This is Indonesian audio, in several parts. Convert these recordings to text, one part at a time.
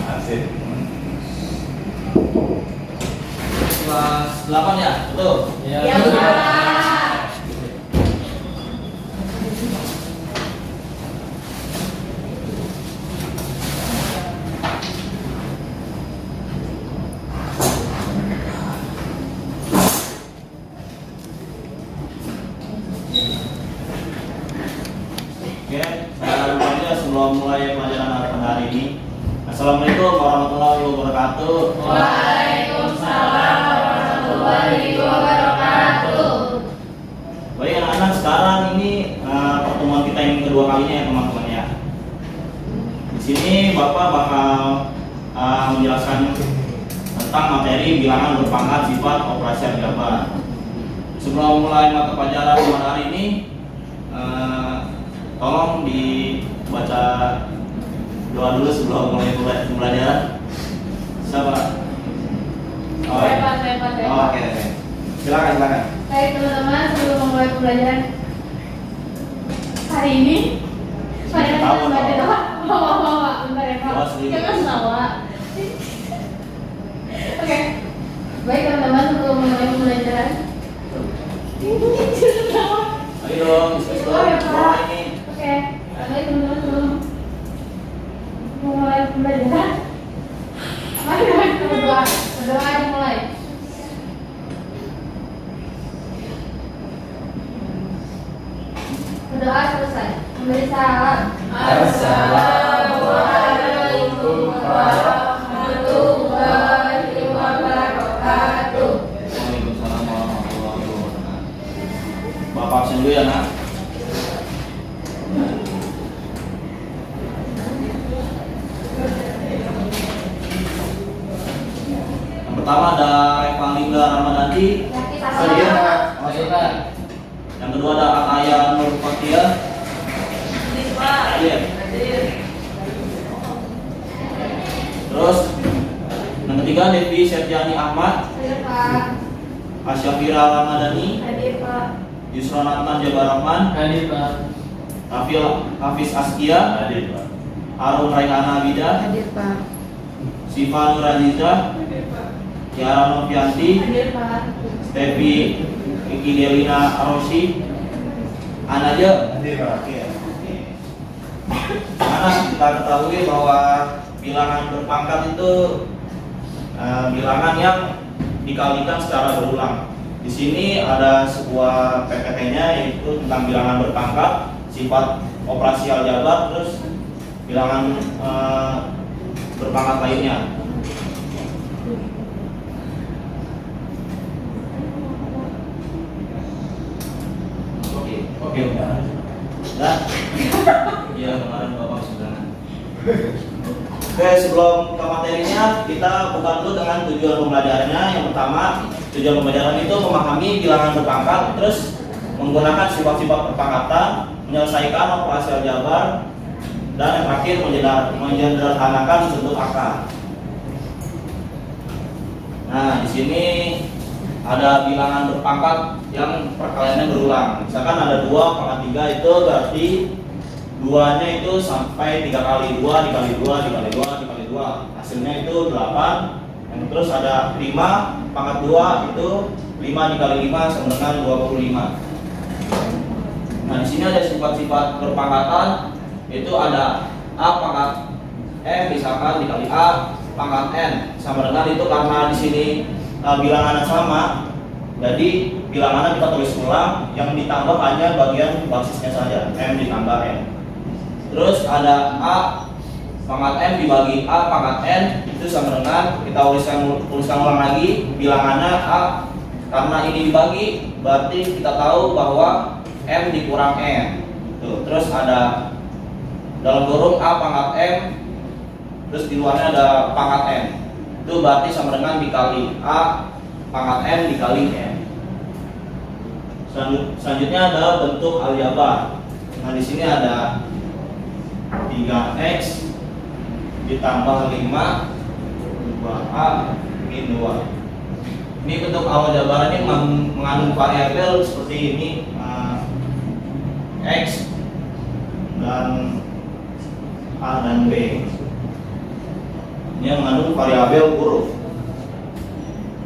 Asik. Kelas 8 ya? Betul? Ya, Oke, saya aja sebelum mulai pelajaran pada hari ini. Assalamualaikum warahmatullahi wabarakatuh. Waalaikumsalam warahmatullahi wabarakatuh. Baik anak-anak, sekarang ini pertemuan kita yang kedua kalinya ya teman-teman ya. Di sini Bapak bakal menjelaskan tentang materi bilangan berpangkat sifat operasi aljabar. Sebelum mulai mata pelajaran pada hari ini, tolong dibaca doa dulu sebelum mulai pelajaran. Siapa? Oh, Saya ya. Pak. Oh, oke. Silakan. Baik teman-teman, sebelum memulai pembelajaran hari ini, saya akan membaca doa. Bentar ya Pak. Doa sendiri. Jangan salah. Oke. Baik teman-teman, sebelum memulai pembelajaran. Ayo dong, diskusi Oh ya dong. Pak. Doa ini. Oke. Baik teman-teman, sebelum memulai pembelajaran, mari kita berdoa. Berdoa dimulai. Berdoa selesai. Memberi salam. Assalamualaikum warahmatullahi wabarakatuh. Waalaikumsalam warahmatullahi wabarakatuh. Bapak absen dulu ya nak. Yang pertama ada Evalina Ramadhanti. Yang kedua ada Ataya Nur Fatia. Iya. Terus yang ketiga Devi Serjani Ahmad, Hadir Pak. Asyafira Ramadhani, Hadir Pak. Yusron Atman Jabar Rahman, Hadir Pak. Hafiz Askia, Hadir Pak. Harun Raihana Abida, Hadir Pak. Siva Nuraziza, Tiara Novianti, Hadir Pak. Stevi Iki Delina Arosi, Anaja. Hadir Pak. Karena kita ketahui bahwa bilangan berpangkat itu bilangan yang dikalikan secara berulang. Di sini ada sebuah PPT-nya yaitu tentang bilangan berpangkat, sifat operasi aljabar, terus bilangan berpangkat lainnya. Oke, udah. Iya, kemarin Bapak sudah. Oke, sebelum ke materinya, kita buka dulu dengan tujuan pembelajarannya. Yang pertama, tujuan pembelajaran itu memahami bilangan berpangkat, terus menggunakan sifat-sifat perpangkatan, menyelesaikan operasi aljabar, dan yang terakhir menyederhanakan bentuk angka. Nah, di sini ada bilangan berpangkat yang perkaliannya berulang. Misalkan ada 2 pangkat 3, itu berarti 2-nya itu sampai 3 kali 2 dikali 2 dikali 2 dikali 2, hasilnya itu 8. Yang terus ada 5 pangkat 2, itu 5 dikali 5 sama dengan 25. Nah, di sini ada sifat-sifat berpangkatan, itu ada A pangkat M misalkan dikali A pangkat N sama dengan itu, karena di sini bilangannya sama, jadi bilangannya kita tulis ulang, yang ditambah hanya bagian basisnya saja, M ditambah N. Terus ada A pangkat M dibagi A pangkat N, itu sama dengan kita tuliskan ulang lagi bilangannya A, karena ini dibagi berarti kita tahu bahwa M dikurang N. Tuh, terus ada dalam kurung A pangkat M, terus di luarnya ada pangkat N, itu berarti sama dengan dikali A pangkat N dikali N. Selanjutnya adalah bentuk aljabar. Nah, di sini ada 3x ditambah 5 2a min 2. Ini bentuk aljabar ini mengandung variabel seperti ini, x dan A dan B. Ini yang mengandung variabel huruf.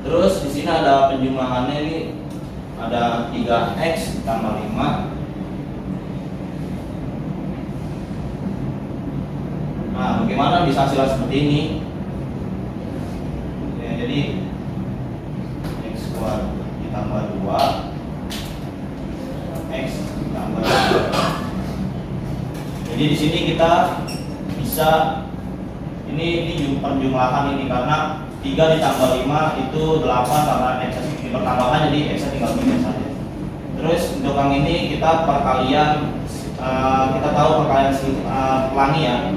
Terus di sini ada penjumlahannya, ini ada 3x ditambah 5. Nah, bagaimana bisa hasilnya seperti ini? Ya, jadi x kuadrat ditambah 2 x ditambah 2. Jadi di sini kita bisa ini perjumlahan ini karena 3 ditambah 5 itu 8 karena x dipertambahkan, jadi x tinggal 3 saja. Terus untuk yang ini kita perkalian, kita tahu perkalian pelangi ya.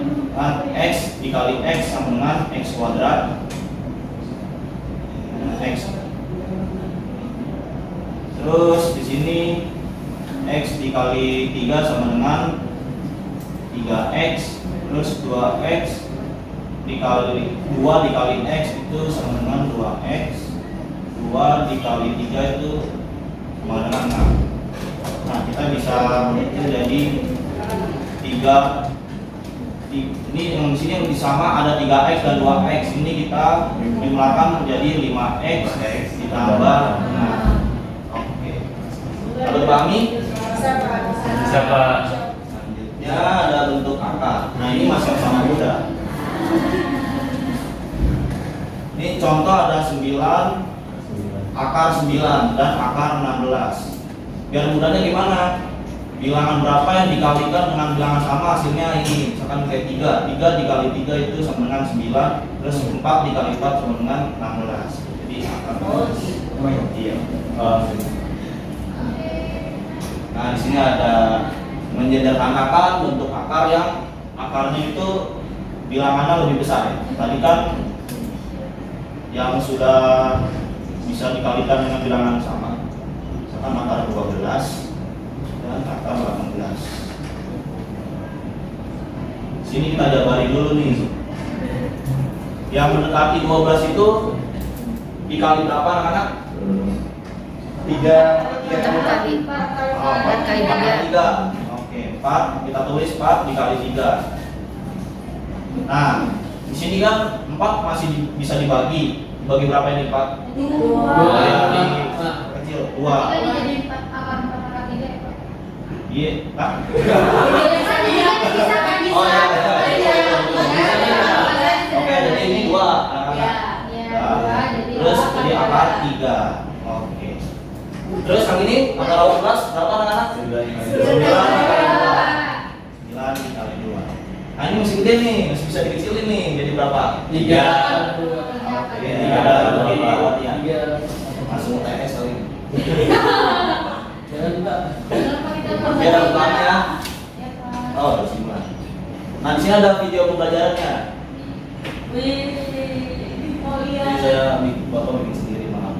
X dikali x sama dengan x kuadrat x. Terus di sini x dikali 3 sama dengan 3x, terus 2x dikali 2 dikali x itu sama dengan 2x, 2 dikali 3 itu sama dengan 6. Nah, kita bisa itu jadi 3. Ini yang di sini yang sama ada 3x dan 2x. Ini kita jumlahkan menjadi 5x ditambah 6. Oke. Lalu dipahami? Bisa Pak. Selanjutnya ada bentuk akar. Nah, ini masih sama mudah. Ini contoh ada 9, akar 9 dan akar 16. Biar mudahnya gimana? Bilangan berapa yang dikalikan dengan bilangan sama hasilnya ini. Misalkan kayak 3 dikali 3 itu sama dengan 9, terus 4 dikali 4 sama dengan 16. Jadi akar 16. Iya. Nah, di sini ada menyederhanakan bentuk akar yang akarnya itu bilangannya lebih besar ya. Tadi kan yang sudah bisa dikalikan dengan bilangan sama. Misalkan akar 12 dan akar 18. Sini kita jabari dulu nih. Yang mendekati 12 itu dikali berapa anak-anak? 3 kali 3. Oke, 4 kita tulis 4 dikali 3. Nah, di sini kan 4 masih bisa dibagi. Bagi berapa ini 4? 2. Kecil 2. Iya, Pak. Oh ya. Oke, jadi ini 2 anak-anak. Terus jadi akar 3. Oke. Terus yang ini akar 18 berapa anak-anak? 9 dikali 2. Nah, ini masih gede nih, masih bisa dikecilin nih. Jadi berapa? 3. Oke, 3 ada begini ya. Masuk TS kali. Jangan lupa. Biar ada bukaannya ya. Oh, harus gimana? Nah, di sini ada video pembelajarannya. Jadi saya bapak bikin sendiri maaf.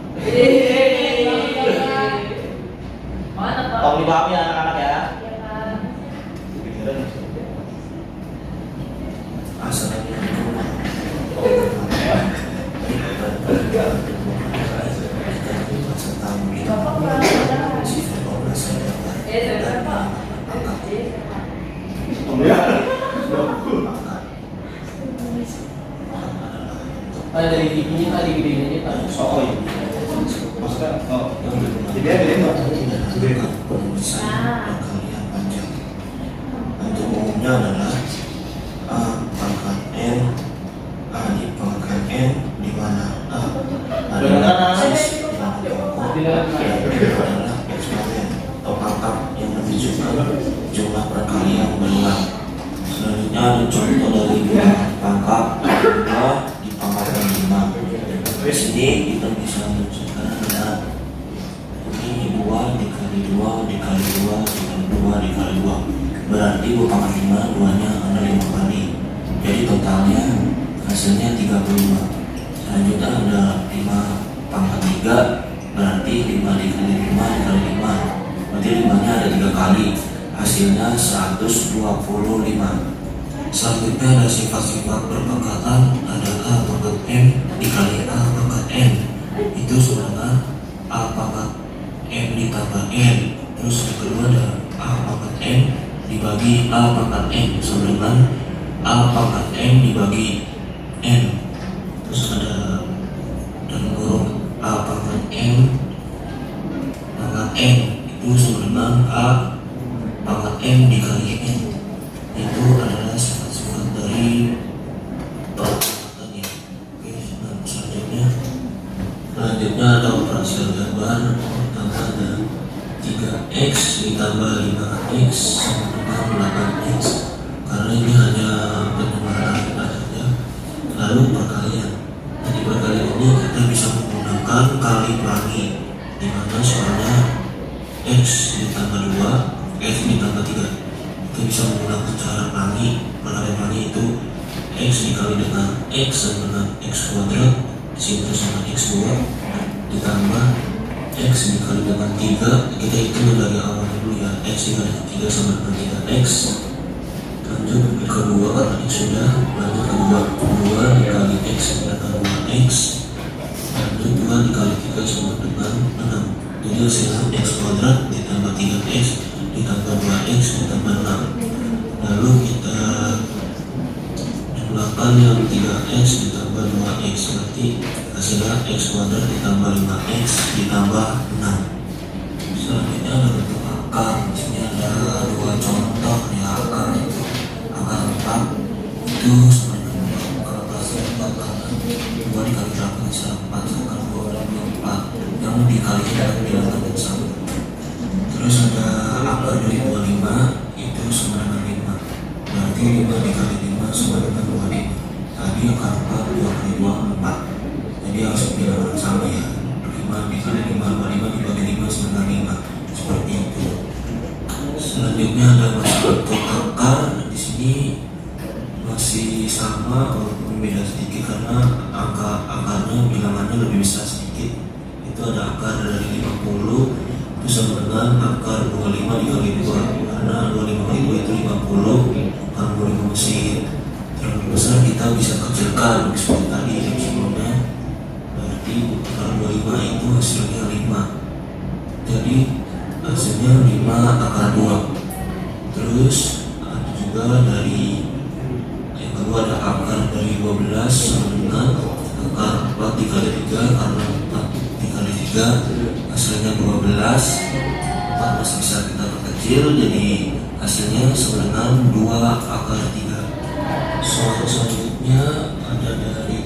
Tolong dipahami ya anak-anak ya. Dari giginya tadi gedenya ini Pak. Oh iya. Maksudnya, jadi ada gede nggak? Untuk umumnya adalah A pangkat N, A dipangkat N, di mana A adalah basis bilangan pokok dan N adalah eksponen atau pangkat yang menunjukkan jumlah perkalian berulang. Selanjutnya ada contoh dari bilangan pangkat 2 dipangkatkan 5. Di sini kita bisa menunjukkan ada ini 2 dikali 2 dikali 2 dikali 2 dikali 2. Berarti 2 pangkat 5 2-nya ada 5 kali. Jadi totalnya hasilnya 35. Selanjutnya ada 5 pangkat 3, berarti 5 dikali 5 dikali 5. Berarti 5-nya ada 3 kali. Hasilnya 125. Selanjutnya ada sifat-sifat perpangkatan, ada A pangkat M dikali A pangkat N. Itu sama dengan A pangkat M ditambah N. Terus yang kedua ada A pangkat N dibagi A pangkat M sama dengan A pangkat M dibagi N. Terus ada dalam kurung A pangkat M pangkat N itu sama dengan A pangkat M dikali N. Itu adalah sifat-sifat dari perangkatannya. Oke, nah, selanjutnya ada operasi gambar. Pertama ada 3x ditambah 5x sama dengan 8x, karena ini hanya penyebaran angka saja. Lalu perkalian. Nah, di perkalian ini kita bisa menggunakan kali pelangi, di mana soalnya x ditambah 2, x ditambah 3. Kita bisa menggunakan cara pelangi. Perkalian pelangi itu x dikali dengan x sama dengan x kuadrat, disini sama x2 ditambah x dikali dengan 3. Kita hitung dari awal dulu ya, x dikali 3 sama dengan 3x. Lanjut ke kedua, karena x sudah. Lanjut kedua, 2 dikali x sama dengan 2x. Lanjut 2 dikali 3 sama dengan 6. Jadi hasilnya x kuadrat ditambah 3x ditambah 2x ditambah 6. Lalu kita jumlahkan yang 3x ditambah 2x, berarti hasilnya x kuadrat ditambah 5x ditambah 6. Selanjutnya ada bentuk akar. Di sini ada dua contoh ya, akar itu akar 4 itu sama dengan akar plus 4 karena 2 dikali 8 bisa 4, akar 2 dan 4 yang dikali dengan bilangan yang sama. Terus ada akar dari 25 itu sama dengan 5, berarti 5 dikali 5 sama dengan 25. Tadi akar 4 2 kali 2 4, jadi harus bilangan sama ya. 5 dikali 5 25 dibagi 5 sama dengan 5, seperti itu. Selanjutnya ada bentuk akar. Di sini masih sama walaupun beda sedikit karena akarnya bilangannya lebih besar sedikit. Itu ada akar dari 50 itu sama dengan akar 25 dikali 2, karena 25 kali 2 itu 50. Akar 25 masih terlalu besar, kita bisa kecilkan seperti tadi yang sebelumnya. Berarti akar 25 itu hasilnya 5, jadi hasilnya 5 akar 2. Terus ada juga dari yang kedua ada akar dari 12 sama dengan akar 4 dikali 3, karena 4 dikali 3 hasilnya 12. 4 masih bisa kita perkecil, jadi hasilnya sama dengan 2 akar 3. Soal selanjutnya ada dari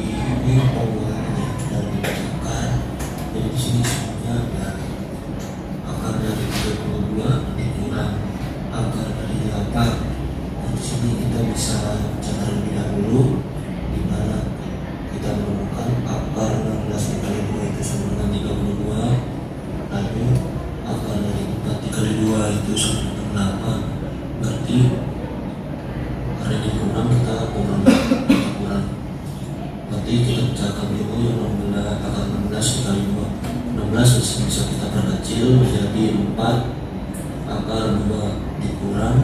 ini pengulangannya dari akar. Jadi di sini sebenarnya ada akar dari 32 dikurang akar dari 8. Dan di sini kita bisa cara lebih dahulu, di mana kita menemukan akar 16 dikali 2 itu sama dengan 32. Lalu akar dari 4 dikali 2 itu sama dengan 8. Berarti karena dikurang kita kurang. Berarti kita pecahkan dulu yang 16, akar 16 dikali 2. 16 bisa kita perkecil menjadi 4 akar 2 dikurang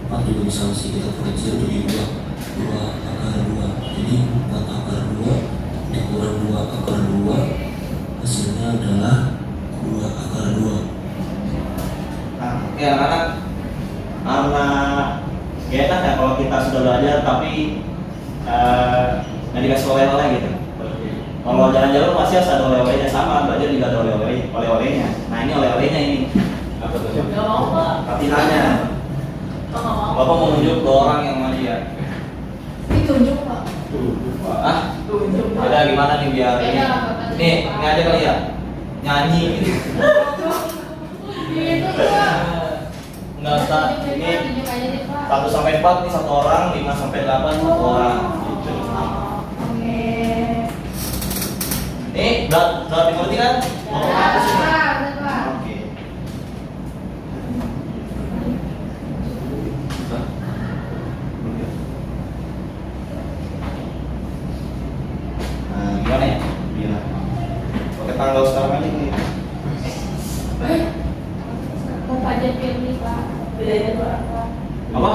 4 juga bisa masih kita perkecil jadi 2 akar 2. Jadi 4 akar 2 dikurang 2 akar 2 hasilnya adalah 2 akar 2. Nah, oke anak-anak, karena ya enak ya kalau kita sudah belajar tapi nggak dikasih oleh-oleh gitu. Kalau jalan-jalan pasti harus ada oleh-olehnya, sama belajar juga ada oleh-olehnya. Nah ini oleh-olehnya ini. Apa tuh? Gak mau Pak. Latihannya. Kok gak mau? Bapak mau nunjuk ke orang yang mau dia. Ditunjuk Pak. Ah, Tunjuk Pak. beda gimana nih biar ini? Beda lah, Bapak. Nih, ini aja kali ya. Nyanyi gitu. Itu Pak. Enggak usah. Ini Tunjuk aja deh Pak. 1 sampai 4 nih 1 orang, 5 sampai 8 1 orang. Gitu. Oke. Nih, udah dimengerti kan? Mau Ya, kemana sih? Pak, udah Pak. Oke. Nah, gimana ya? Bilang. Oke, tanggal sekarang aja nih. Bapak aja pilih Pak. Bedanya tuh apa? Apa?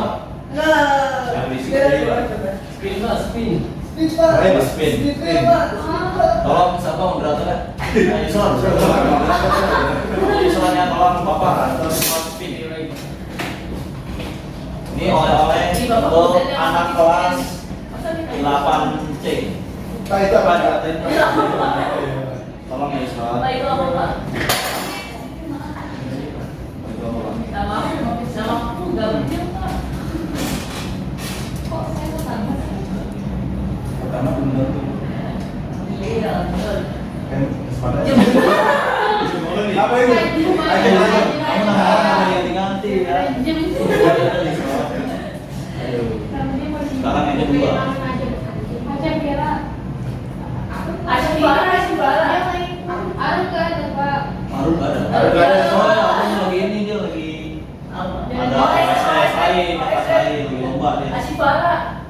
Nah, Yang berisik beda tadi, dua Pak. coba. Spin Pak, spin. Speed, Pak. Boleh, Pak, speed. Speed, Pak. Tolong siapa moderatornya? Nah, Yusron. Yusronnya tolong Bapak. Terus Pak spin. Ini oleh-oleh untuk anak kelas 8C. Pak itu apa? Tolong ya Isra. Pak itu apa Pak? Nama aku nggak betul Pak. Kok saya sama? Pertama benar tuh. Iya betul. Kan sepadan. Jam Apa itu? Ayo lanjut. Kamu nah ganti-ganti ya. Sekarang aja dua. Macam kira. Asibara. Aduh kan ada Pak. Maruf ada. Ada. Soalnya aku lagi ini dia lagi ada PSS lain, apa lain lagi lomba dia. Asibara.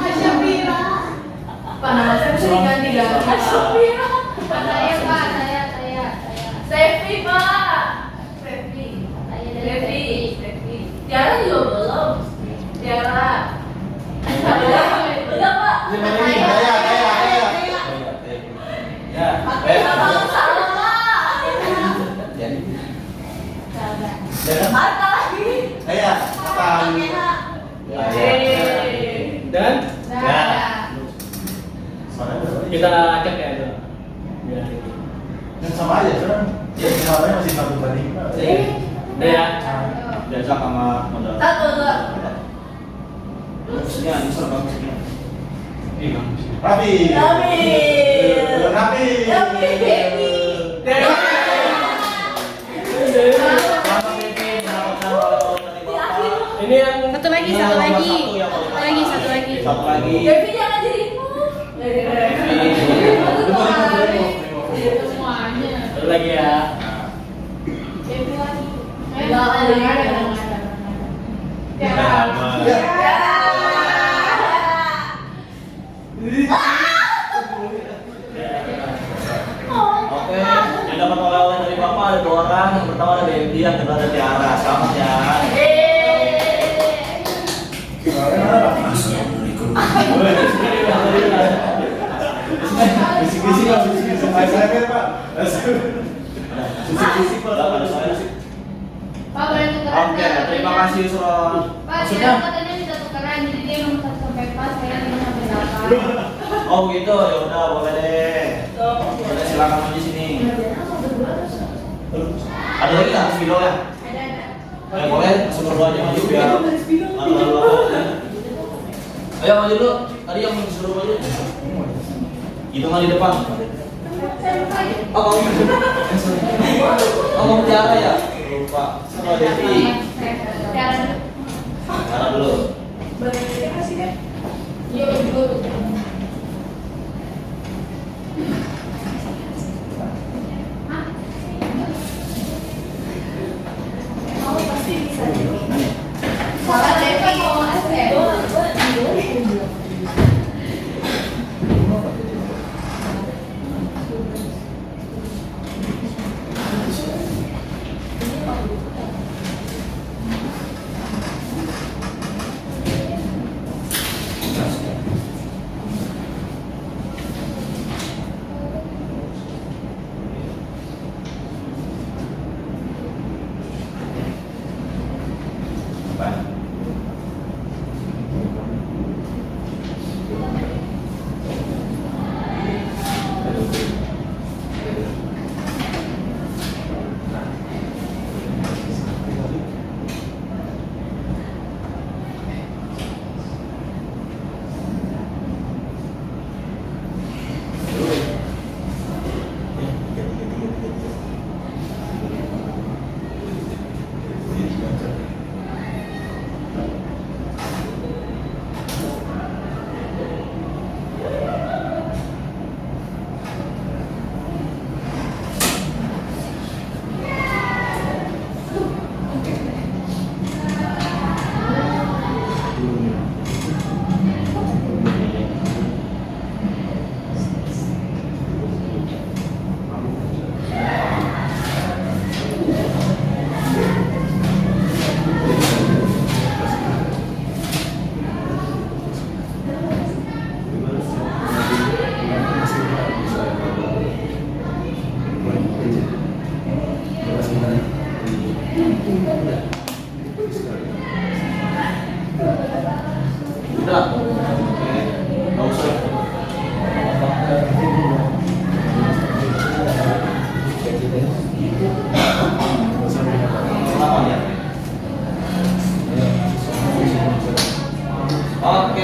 Asyabira. Pak nama saya bisa diganti. Asibara. Saya Pak, saya. Sevi Pak. Saya dari Sevi. Tiara juga belum. Tiara. Udah Pak. Saya. Ya, Abang salah Pak. jadi Harta lagi. Saya. Tahan. Dan Sepadan berapa? kita cek ya itu. Biar ini. Kan sama aja kan. Ya semuanya masih 1/5. Udah ya. biasa sama modal. Satu dua. Sini ini serba sini. Iya. Rapi. Rapi. Rapi. Selamat Devi mendapatkan oleh-oleh dari Bapak. Ini yang Satu lagi. Satu lagi. Devi jangan dirimu. Semuanya. satu lagi ya. Devi lagi. Nggak ada. Oke, yang dapat oleh-oleh dari Bapak ada 2 orang. Yang pertama ada Devi, yang kedua ada Tiara. Selamat ya. Assalamualaikum. Bisik-bisik Pak, bisik-bisik. Saya Pak. Bisik-bisik Pak. Udah, ada saya. Pak boleh tukeran Oke, nggak? terima kasih Suron. Pak, Maksudnya? dia katanya minta tukeran, jadi dia nomor 1 sampai 4, saya 5 sampai 8. Oh gitu, ya udah boleh deh. Boleh silakan di sini. Ada lagi nggak spidol ya? Ada. Boleh, suruh aja maju biar lalu-lalu. Ayo maju dulu. Tadi yang suruh maju. Itu mah di depan. Oh, kamu Tiara ya? Lupa. Sama Devi. Tiara dulu. Yuk, dulu. Salah Devi mau SM.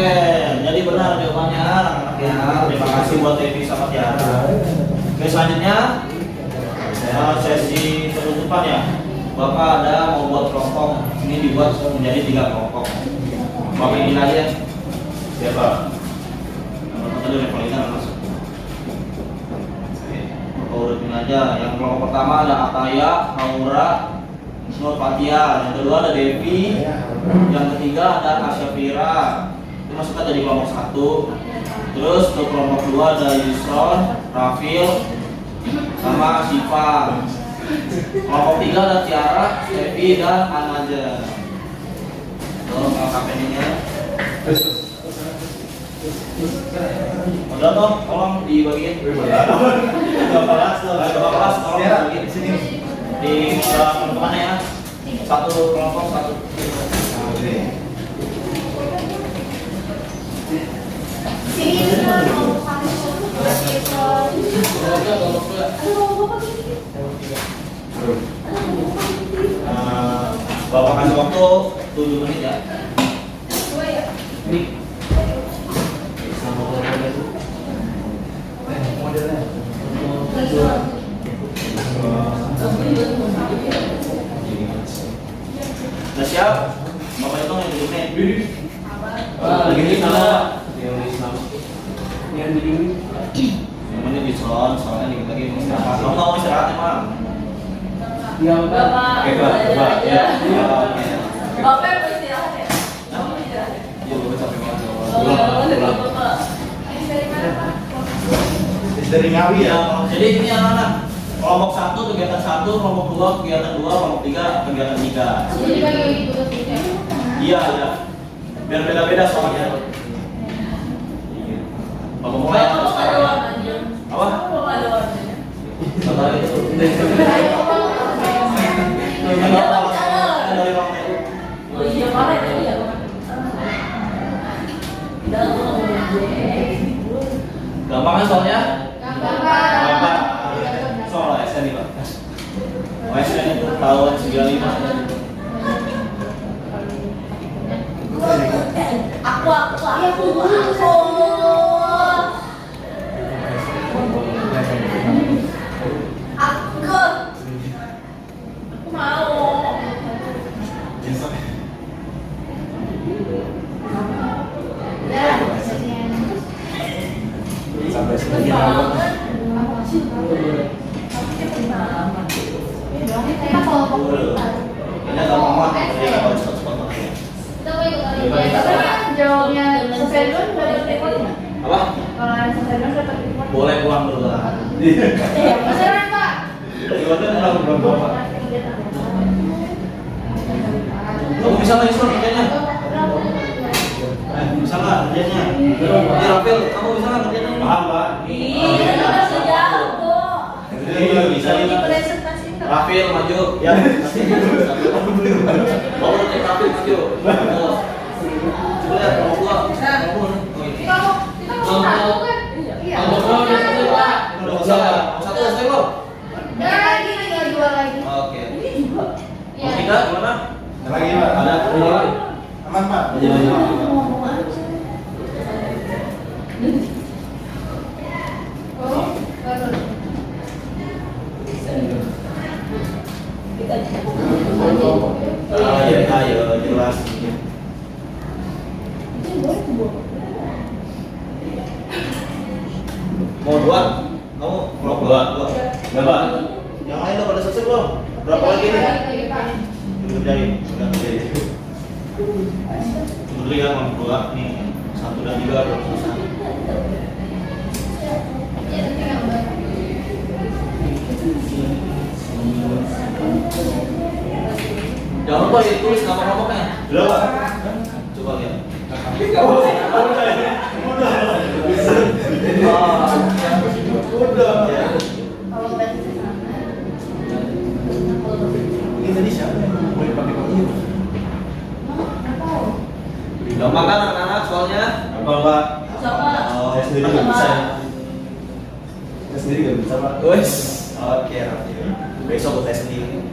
Oke, jadi benar jawabannya anak-anak ya. Terima kasih buat Devi sama Tiara. Oke, selanjutnya sesi penutupan ya. Bapak ada mau buat kelompok, ini dibuat menjadi 3 kelompok. Bapak ini aja ya. Siapa? Tadi yang paling masuk. Bapak urutin aja. Yang kelompok pertama ada Ataya, Aura, Nur Fatia. Yang kedua ada Devi. Yang ketiga ada Asyafira. Itu masukkan jadi kelompok 1. Terus untuk kelompok 2 ada Yusron, Rafil, sama Siva. Kelompok 3 ada Tiara, Devi, dan Anaja. Tolong KPN-nya. Udah toh, tolong dibagiin. 12 tolong dibagiin di sini. Di teman-teman ya. Satu kelompok satu. Bapak kasih waktu 7 menit ya. Ini. Udah siap? Bapak hitung yang 7 menit. Gini sama. Yang begini. Yang menit di salon, soalnya dikit lagi mau istirahat. Kamu mau istirahat emang? Iya, Bapak. Oke, coba. Ya. Bapak yang mau istirahat ya? Mau istirahat. Iya, Bapak capek banget. Bapak. Dari Ngawi ya. Jadi ini anak-anak. Kelompok 1 kegiatan 1, kelompok 2 kegiatan 2, kelompok 3 kegiatan 3. Jadi bagi tugasnya. Iya, iya. Biar beda-beda soalnya. Bapak mau ya? Bapak nggak ada warnanya. Apa? Bapak nggak ada warnanya. Bapak itu. Dari Bang Meru. Oh iya, mana itu ya? Gampang kan soalnya? Gampang. Gampang. Soal SN nih Pak. SN itu tahun 95. Aku. Aku mau. Ya, Sampai sini. kita kalau komputer. Ini gampang banget. Jadi kalau cepat-cepat makanya. Kita mau ikut olimpiade. Tapi jawabnya selesai dulu dapat report nggak? Apa? Kalau yang selesai dulu dapat report. Boleh pulang dulu lah. Beneran Pak. Gimana belum Bapak? Kamu bisa nggak Isron kerjanya? Bisa nggak kerjanya? Ini Rafil, kamu bisa nggak kerjanya? Paham Pak. Iya, udah sejauh kok. Iya, bisa Di nih. presentasi itu. Rafil maju. Ya. Bawa nih Rafil maju. Coba lihat kalau gua. Kamu. Kita mau satu kan? Iya. Udah usah. Satu selesai belum? Lagi tinggal 2 lagi. Oke. Iya. Mau tiga gimana? Lagi Pak. Ada. Aman Pak. Ngomong aja. Oh, baru. Ayo, jelas. Mau 2? Kamu mau 2? Berapa? Yang lain udah pada selesai belum? Berapa lagi nih? Lagi Pak. Kerjain, udah kerjain. Sebetulnya kan mau 2 nih, 1 dan 3 belum selesai. Ya, tinggal berapa? Jangan lupa ditulis nama kelompoknya. Udah Pak. Coba lihat. Udah. Kalau basis sama. Ini tadi siapa yang boleh pakai ini? Nggak tahu. Gampang kan anak-anak soalnya? Gampang Pak. Sama. Oh, Saya sendiri nggak bisa. Saya sendiri nggak bisa Pak. Wes. Oke, Raffi. Besok gue tes sendiri.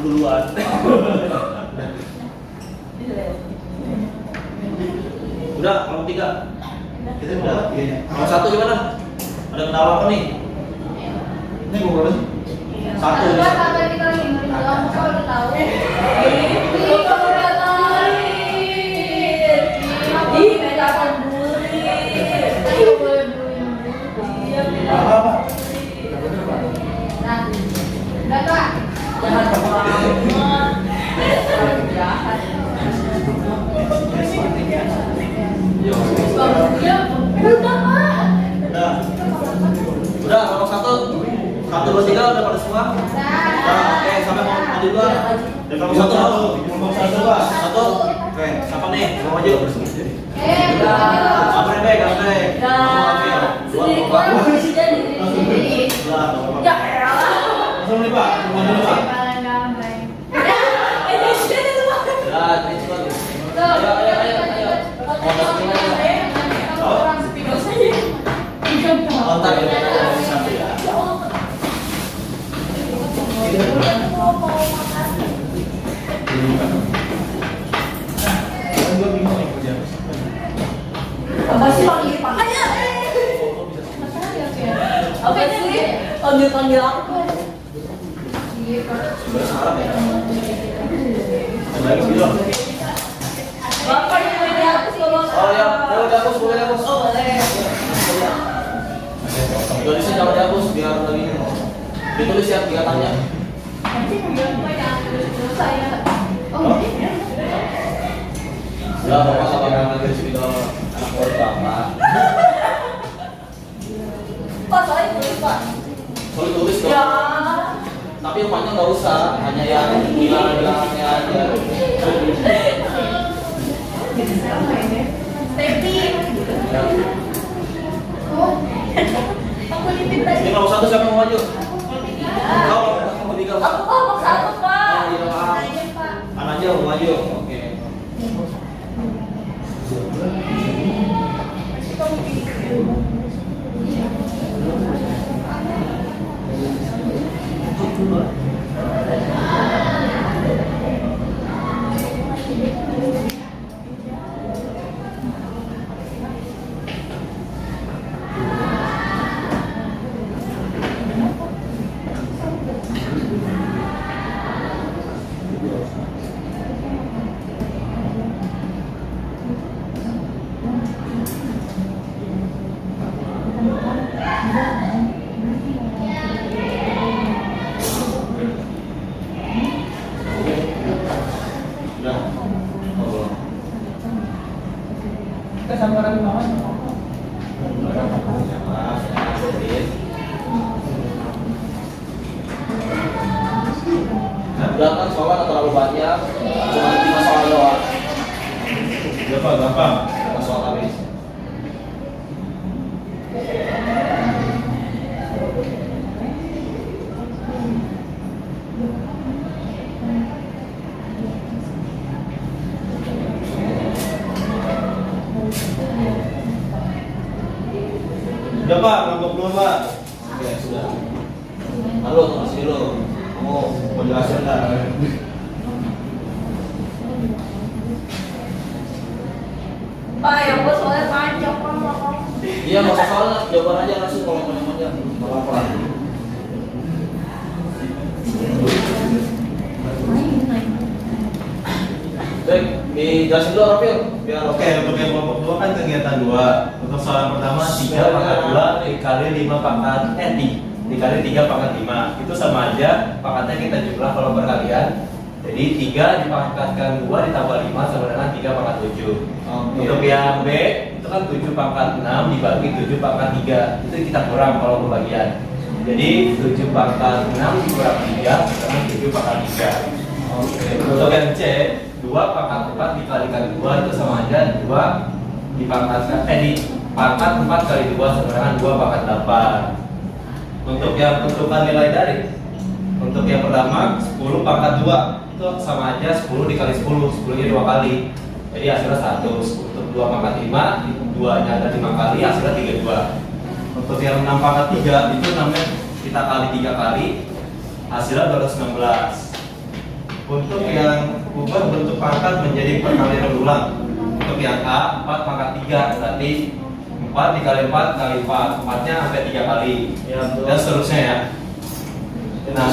Duluan. Udah. Nomor 1 gimana? Ada kendala apa nih? Ini gue berapa sih? 1 Dua bisa. sampai kita lima doang, kau udah tahu. Ih, kamu udah tahu. Ih, mereka akan bully. Ayo boleh dulu. Iya, Apa? Nah, udah Kak. jahat banget. Jahat. Yo. Iya, udah Pak. Udah. Udah, nomor 1. 1 2 3 udah pada semua? Nah, oke, sampai mau maju dulu. Dan nomor 1 Nomor 1 Pak. 1. Oke, siapa nih? Mau maju. Udah. Apa nih, Bek? Apa nih? Nah, sendiri Pak. gua bisa jadi. Udah, nomor Ya 4. elah. Langsung nih Pak. Langsung nih Pak. Paling gampang. Ini sini semua. Udah, ini semua. Ayo. Mau masukin aja. Orang speaker saja. Kontak ya, nomor 1 ya. Kan gue bingung nih kerja. Apa sih panggil pakainya? Oke sih, panggil aku. Sudah salah ya. Ada lagi video. Bapak yang mau dihapus kalau Oh ya, boleh dihapus, boleh dihapus. Oh boleh. Tulisnya jangan dihapus biar lagi. Ditulis ya tingkatannya. Oh, Ya, bapak sama nanti video anak murid bapak. Pak saya tulis Pak. Boleh tulis dong. Ya. Tapi rumahnya nggak usah, hanya yang bilangan-bilangannya aja. Tepi. Ya. Aku diminta. Ini nomor 1 siapa yang mau maju? Kau, nomor 3. Aku kelompok 1 Pak. Oh, iya, Pak. Anak aja mau maju. Oke. Udah. Oh. Kita sama lagi mama. Maaf, ya. Udah kan soalnya nggak terlalu banyak, cuma 5 soal doang. Ya Pak, gampang. 5 soal habis. Udah Pak, kelompok 2 Pak. Oke, sudah. Halo, tunggu sini dulu. Kamu mau jelasin nggak? Pak yang bos soalnya panjang Pak. Iya, nggak usah soalnya jawaban aja langsung kalau mau aja. Nggak apa-apa. Baik, dijelasin dulu Rafil. Biar Oke, untuk yang kelompok 2 kan kegiatan 2. Untuk soal pertama 3 pangkat 2 dikali 5 pangkat dikali 3 pangkat 5. Itu sama aja pangkatnya kita jumlah kalau perkalian. Jadi 3 dipangkatkan 2 ditambah 5 sama dengan 3 pangkat 7. Oke. Untuk yang B itu kan 7 pangkat 6 dibagi 7 pangkat 3. Itu kita kurang kalau pembagian. Jadi 7 pangkat 6 dikurang 3 sama 7 pangkat 3. Oke. Untuk yang C 2 pangkat 4 dikalikan 2 itu sama aja 2 dipangkatkan di pangkat 4 kali 2 sama dengan 2 pangkat 8. Untuk yang tentukan nilai dari untuk yang pertama 10 pangkat 2 itu sama aja 10 dikali 10 10 nya 2 kali jadi hasilnya 100. Untuk 2 pangkat 5 2 nya ada 5 kali hasilnya 32. Untuk yang 6 pangkat 3 itu namanya kita kali 3 kali hasilnya 216. Untuk yang ubah bentuk pangkat menjadi perkalian ulang. Untuk yang A 4 pangkat 3 berarti 4 4 dikali 4 kali 4, 4-nya sampai 3 kali. Ya, betul. Dan seterusnya ya. Nah,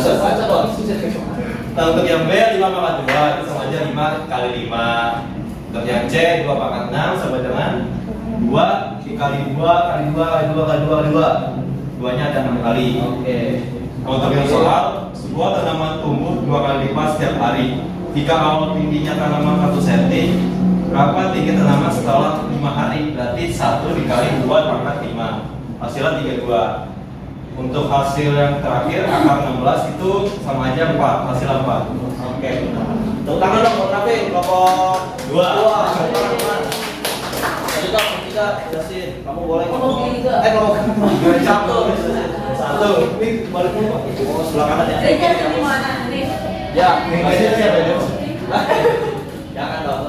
nah, untuk yang B 5 pangkat 2 itu sama aja 5 kali 5. Untuk yang C 2 pangkat 6 sama dengan 2 dikali 2 kali 2 kali 2 kali 2 kali 2. 2-nya ada 6 kali. Oke. Untuk yang soal, sebuah tanaman tumbuh 2 kali lipat setiap hari. Jika awal tingginya tanaman 1 cm, berapa tinggi tanaman setelah 5 hari? Berarti 1 dikali 2 pangkat 5. Hasilnya 32. Untuk hasil yang terakhir akar 16 itu sama aja 4, hasil 4. Oke. Tepuk tangan dong buat Rafi, kelompok 2. Tadi kan ketiga jelasin, kamu boleh Kelompok tiga. kelompok 1. Ini balik dulu Pak. Oh, sebelah kanan ya. Jadi jadi di mana nih? Ya, Ini hasilnya siapa ya? jangan dong.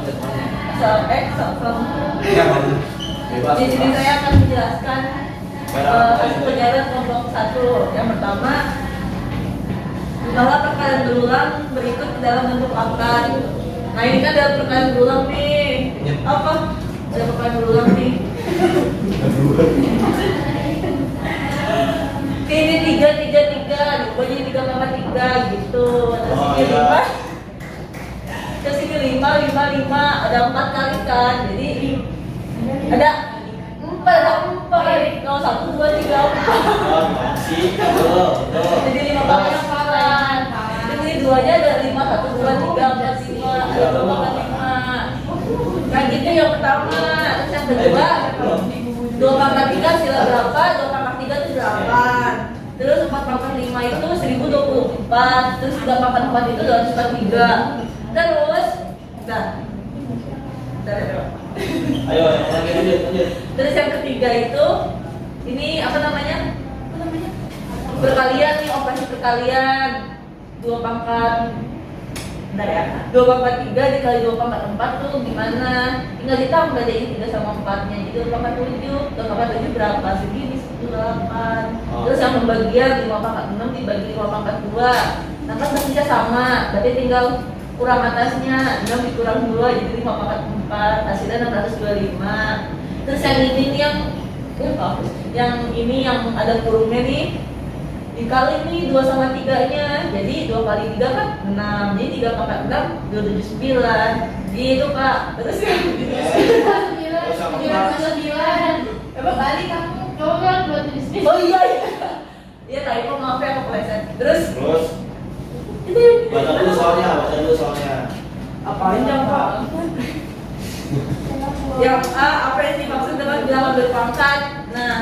Bebas. Di sini saya akan menjelaskan hasil pelajaran kelompok 1. Yang pertama, jumlah perkalian berulang berikut dalam bentuk akar. Nah ini kan ada perkalian berulang nih. Apa? Ada perkalian berulang nih. Ini 3, 3, 3, jadi 3 gitu. Terus Oh, ini iya. 5. Terus ini 5, 5, 5, ada 4 kali kan. Jadi ada 4, kalau 1, 2, 3, 4. Masih, betul. Jadi 5 kali 4. Terus ini 2-nya ada 5, 1, 2, 3, 4, 5. Ada 2 kali 5. Nah gitu yang pertama. Terus yang kedua, 2 pangkat 3 sila berapa? 2 pangkat 3 itu 8. Terus 4 pangkat 5 itu 1024. Terus 3 pangkat 4 itu 243. Terus, nah, Ayo, lanjut. terus yang ketiga itu, ini apa namanya? Perkalian nih, operasi perkalian. 2 pangkat, bentar ya, 2 pangkat 3 dikali 2 pangkat 4 tuh gimana? Tinggal ditambah jadi 3 sama 4 nya, jadi 2 pangkat 7 berapa? Segini, 8. Terus yang pembagian 5 pangkat 6 dibagi 5 pangkat 2. Nah kan hasilnya sama, berarti tinggal kurang atasnya, 6 dikurang 2 jadi 5 pangkat 4, hasilnya 625. Terus yang ini nih yang ini yang ada kurungnya nih, dikali nih 2 sama 3 nya, jadi 2 kali 3 kan 6, jadi 3 pangkat 6 279 gitu Pak. Terus yang 9. Coba balik kamu. Coba 279. oh iya iya tadi kok maaf ya aku kepleset. Terus itu Baca dulu soalnya. panjang Pak. Yang A, apa yang dimaksud dengan bilangan berpangkat? Nah,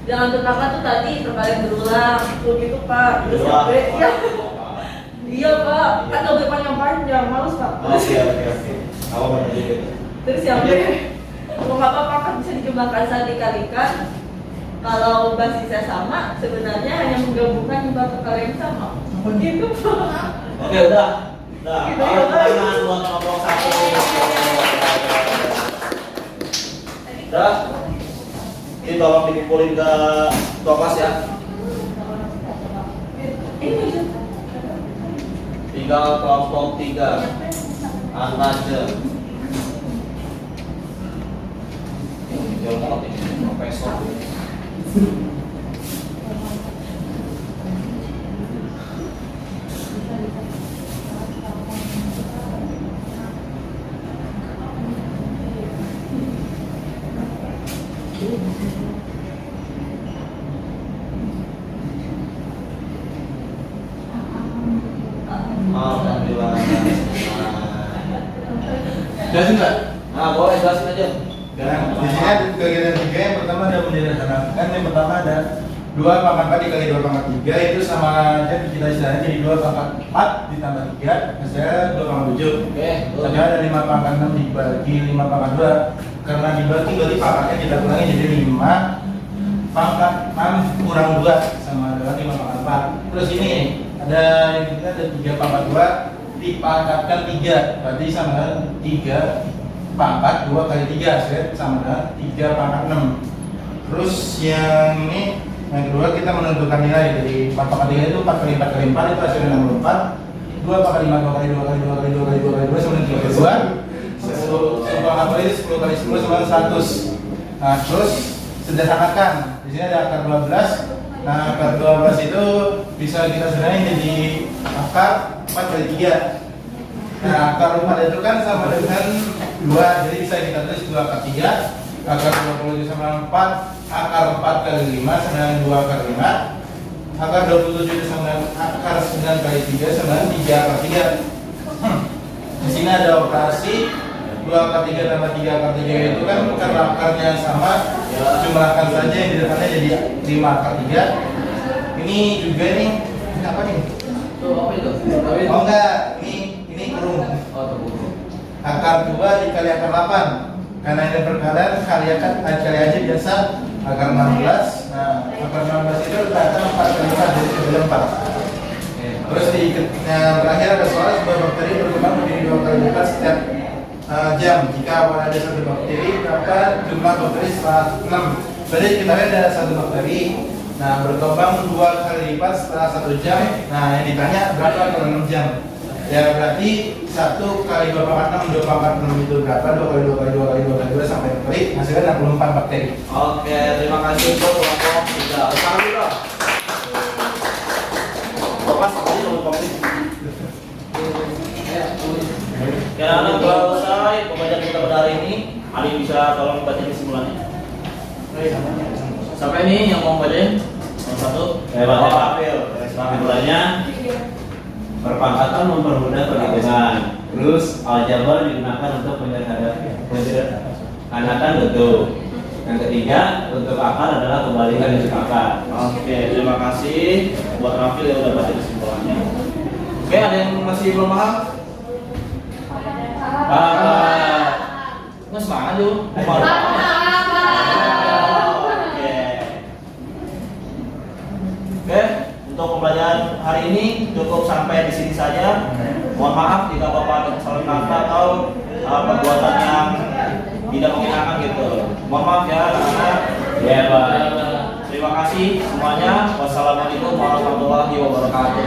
bilangan berpangkat tuh tadi perkalian berulang, begitu Pak. Terus yang B, ya. Iya Pak, kan lebih panjang-panjang, males Pak. Oke. Apa baca dulu? Terus yang B, mengapa pangkat bisa dijumlahkan saat dikalikan? Kalau basisnya sama, sebenarnya hanya menggabungkan jumlah perkalian sama. Begitu Pak. Oke, udah. Baru pertanyaan buat kelompok 1. Udah. Ini tolong dikumpulin ke kelas ya. Tinggal kelompok 3. Antaje. Jauh banget ini, profesor. Alhamdulillah. Jelasin nggak? Nah, boleh jelasin aja. Dan di sini ada kegiatan 3 yang pertama ada menyederhanakan. Yang pertama ada 2 pangkat 4 dikali 2 pangkat 3 itu sama aja kita istilahnya jadi 2 pangkat 4 ditambah 3 hasilnya 2 pangkat 7. Oke, Kemudian ada 5 pangkat 6 dibagi 5 pangkat 2. Karena dibagi berarti pangkatnya kita kurangi jadi 5 pangkat 6 kurang 2 sama dengan 5 pangkat 4. Terus ini ada yang kita ada 3 pangkat 2 dipangkatkan 3 berarti sama dengan 3 pangkat 2 kali 3 hasilnya sama dengan 3 pangkat 6. Terus yang ini yang kedua kita menentukan nilai dari 4 pangkat 3 itu 4 kali 4 kali 4 itu hasilnya 64. 2 pangkat 5 2 kali 2 kali 2 kali 2 kali 2 kali 2 sama dengan 32. 10 pangkat 2 itu 10 kali 10 sama dengan 100. Nah terus sederhanakan. Di sini ada akar 12. Nah, akar 12 itu bisa kita sederhanakan jadi akar 4 kali 3. Nah, akar 4 itu kan sama dengan 2, jadi bisa kita tulis 2 akar 3. Akar 27 sama dengan 4, akar 4 kali 5 sama dengan 2 akar 5. Akar 27 itu sama dengan akar 9 kali 3 sama dengan 3 akar 3. Di sini ada operasi 2 akar 3 tambah 3 akar 3 itu kan karena akarnya sama, jumlahkan saja yang di depannya jadi 5 akar 3. Ini juga nih, ini apa nih? Tuh apa itu? Oh enggak, ini kurung. Oh, terburuk. Akar 2 dikali akar 8. Karena ini perkalian, kali aja biasa akar 16. Nah, akar 16 itu datang 4 kali 4, jadi sebelum 4. Terus yang terakhir ada soal sebuah bakteri berkembang menjadi 2 kali lipat setiap jam. Jika awal ada 1 bakteri, berapa jumlah bakteri setelah 6? Berarti kita lihat ada 1 bakteri. Nah, berkembang 2 kali lipat setelah 1 jam. Nah, yang ditanya berapa kalau 6 jam? Ya berarti 1 kali 2 pangkat 6, 2 pangkat 6 itu berapa? 2 kali 2 kali 2 kali 2 kali 2 sampai kali hasilnya 64 bakteri. Oke, terima kasih untuk kelompok 3. Sekarang juga. Bapak sekali kalau komisi. Karena telah selesai pembelajaran kita pada hari ini, Adi bisa tolong baca kesimpulannya. Sampai ini yang mau bacain? Nomor 1. Baca. Kesimpulannya. Perpangkatan mempermudah perhitungan. Terus aljabar digunakan untuk menyederhanakan bentuk. Yang ketiga, untuk akar adalah kembalikan bentuk akar. Oke, terima kasih buat Rafil yang udah baca kesimpulannya. Oke, ada yang masih belum paham? Nggak semangat lu. Oke, untuk pembelajaran hari ini cukup sampai di sini saja. Mohon maaf jika Bapak ada kesalahan kata atau perbuatan yang tidak mengenakan gitu. Mohon maaf ya, anak-anak. Ya, Pak. Terima kasih semuanya. Wassalamualaikum warahmatullahi wabarakatuh.